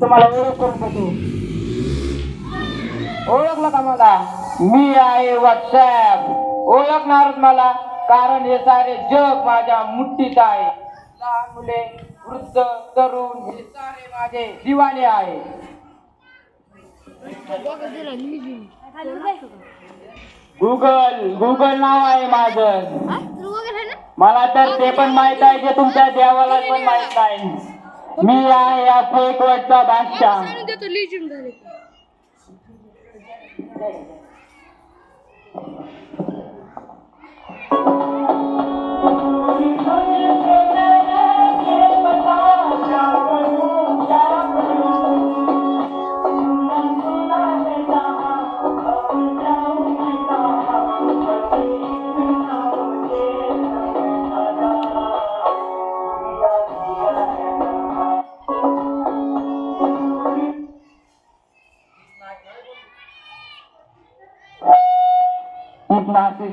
तुम्हाला ओळख करून देतो. ओळखलं का मला? मी आहे व्हॉट्सॲप. ओळखणारच मला, कारण हे सारे जग माझ्या मुठीत आहे. लहान मुले, वृद्ध, तरुण हे सारे माझे दिवाणे आहे. गुगल नाव आहे माझं. मला तर ते पण माहित आहे जे तुमच्या देवाला पण माहित नाही. मी आहे या फेकवरचा बादशाह.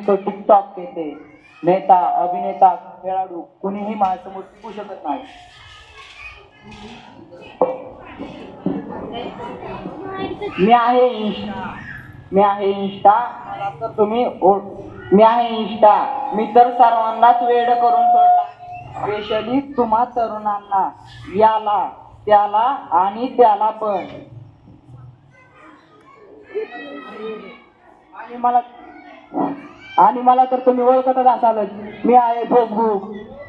तो टिकटॉक येते. नेता, अभिनेता, खेळाडू कुणीही माझ्यासमोर टिकू शकत नाही. मी आहे इंस्टा. मला तर तुम्ही मी आहे इंस्टा. मी तर सर्वांनाच वेड करून सोडला, स्पेशली तुम्हा तरुणांना. याला, त्याला आणि त्याला पण. आणि मला तर तुम्ही ओळखतच असालच. मी आहे फेसबुक.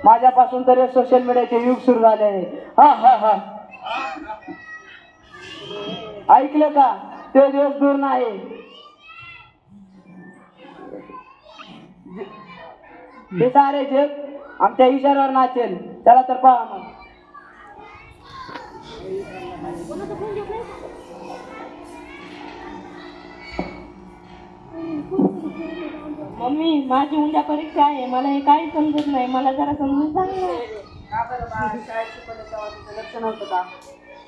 माझ्यापासून तर सोशल मीडियाचे युग सुरू झाले आहे. हा ऐकलं का? ते दिवस दूर नाही. ते सारे जग आमच्या इशाऱ्यावर नाचेल. चला तर पहा मग. मम्मी, माझी उद्या परीक्षा आहे. मला हे काही समजत नाही. मला जरा समजून सांग ना. लक्ष नव्हतं का?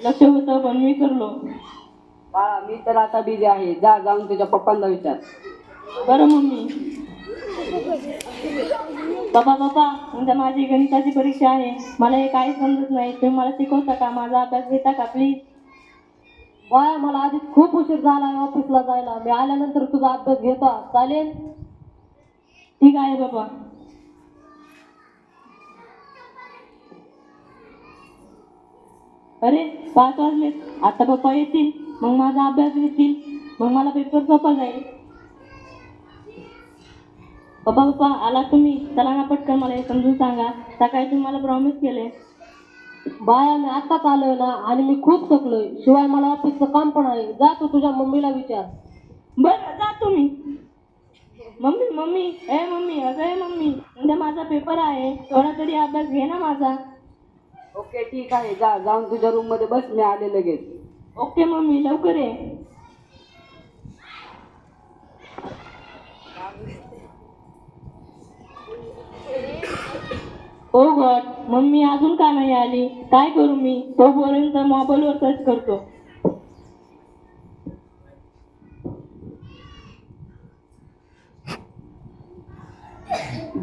लक्ष होतं पण मी करलो. बाळा, मी तर आता बिझी आहे. जाऊन तुझ्या पप्पांना विचार. बरं मम्मी. पप्पा, उद्या माझी गणिताची परीक्षा आहे. मला हे काही समजत नाही. तुम्ही मला शिकवता का? माझा अभ्यास घेता का प्लीज? बाळा, मला आधीच खूप उशीर झाला आहे ऑफिसला जायला. मी आल्यानंतर तुझा अभ्यास घेता चालेल? ठीक आहे बाबा. अरे 5 वाजले. आता पप्पा येतील, मग माझा अभ्यास घेतील, मग मला पेपर सोपा जाईल. पप्पा आला तुम्ही? चला ना पटकन, मला हे समजून सांगा. सकाळी तुम्ही मला प्रॉमिस केले. बाळा, मी आत्ताच आलोय ना आणि मी खूप थकलोय. शिवाय मला ऑफिसचं काम पण आहे. जा तू तुझ्या मम्मीला विचार. बरं, जा तुम्ही. मम्मी असं आहे मम्मी, उद्या माझा पेपर आहे. थोडा तरी अभ्यास घे ना माझा. ओके, ठीक आहे. जाऊन तुझ्या रूम मध्ये बस. मी आले लगेच. ओके मम्मी, लवकर ये. ओ गॉड, मम्मी अजून का नाही आली? काय करू मी? तोपर्यंत मोबाईलवर सर्च करतो.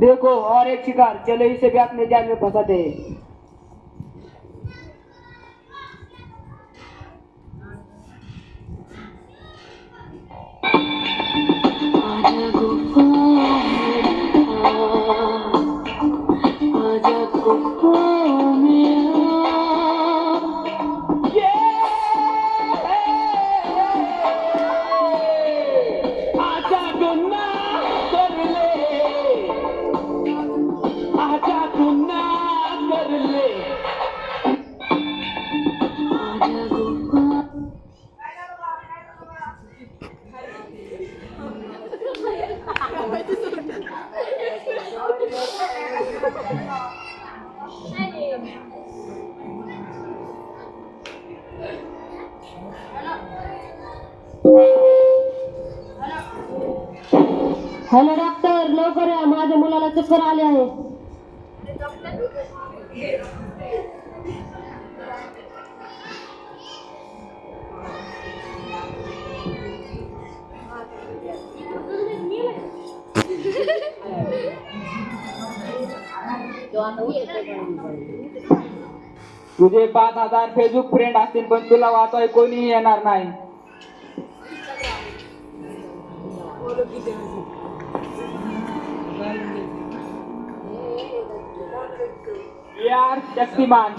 देखो और एक शिकार. चलो इसे भी अपने जाल में फंसा दे. हॅलो डॉक्टर, लवकर या. माझ्या मुलाला चक्कर आले आहे. तुझे 5,000 फेसबुक फ्रेंड असतील पण तुला वाचवाय कोणीही येणार नाही. यार शक्तिमान.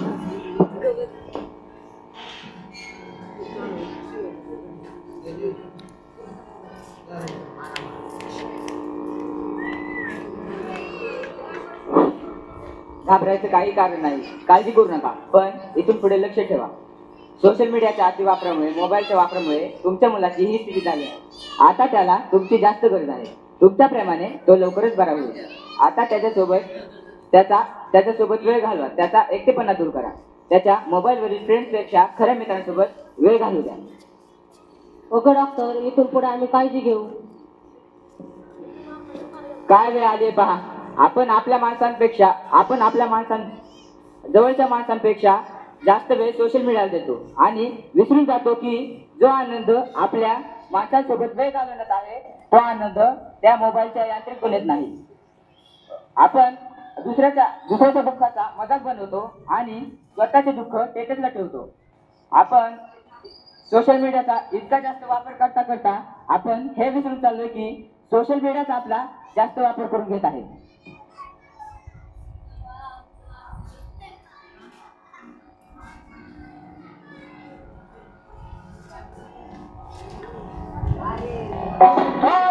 घाबरायचं काही कारण नाही, काळजी करू नका. पण इथून पुढे लक्ष ठेवा. सोशल मीडियाच्या अतिवापरामुळे, मोबाईलच्या वापरामुळे तुमच्या मुलाची ही स्थिती झाली आहे. आता त्याला तुमची जास्त गरज आहे. तुमच्या प्रेमाने तो लवकरच बरा होईल. आता त्याच्यासोबत वेळ घालवा. त्याचा एकटेपणा दूर करा. त्याच्या मोबाईलवरील फ्रेंड्सपेक्षा खऱ्या मित्रांसोबत वेळ घालू द्या. ओके डॉक्टर, इथून पुढे आम्ही काळजी घेऊ. काय वेळ आली पहा. आपण आपल्या जवळच्या माणसांपेक्षा जास्त वेळ सोशल मीडियाला देतो आणि विसरून जातो की जो आनंद आपल्या माणसांसोबत वेळ घालवण्यात आहे तो आनंद त्या मोबाईलच्या यांत्रिक दुनियेत नाही. आपण दुसऱ्याच्या दुःखाचा मजाक बनवतो आणि स्वतःचे दुःख स्टेटसला ठेवतो. आपण सोशल मीडियाचा इतका जास्त वापर करता करता आपण हे विसरून चाललोय की सोशल मीडियाचा आपला जास्त वापर करून घेत आहे. हो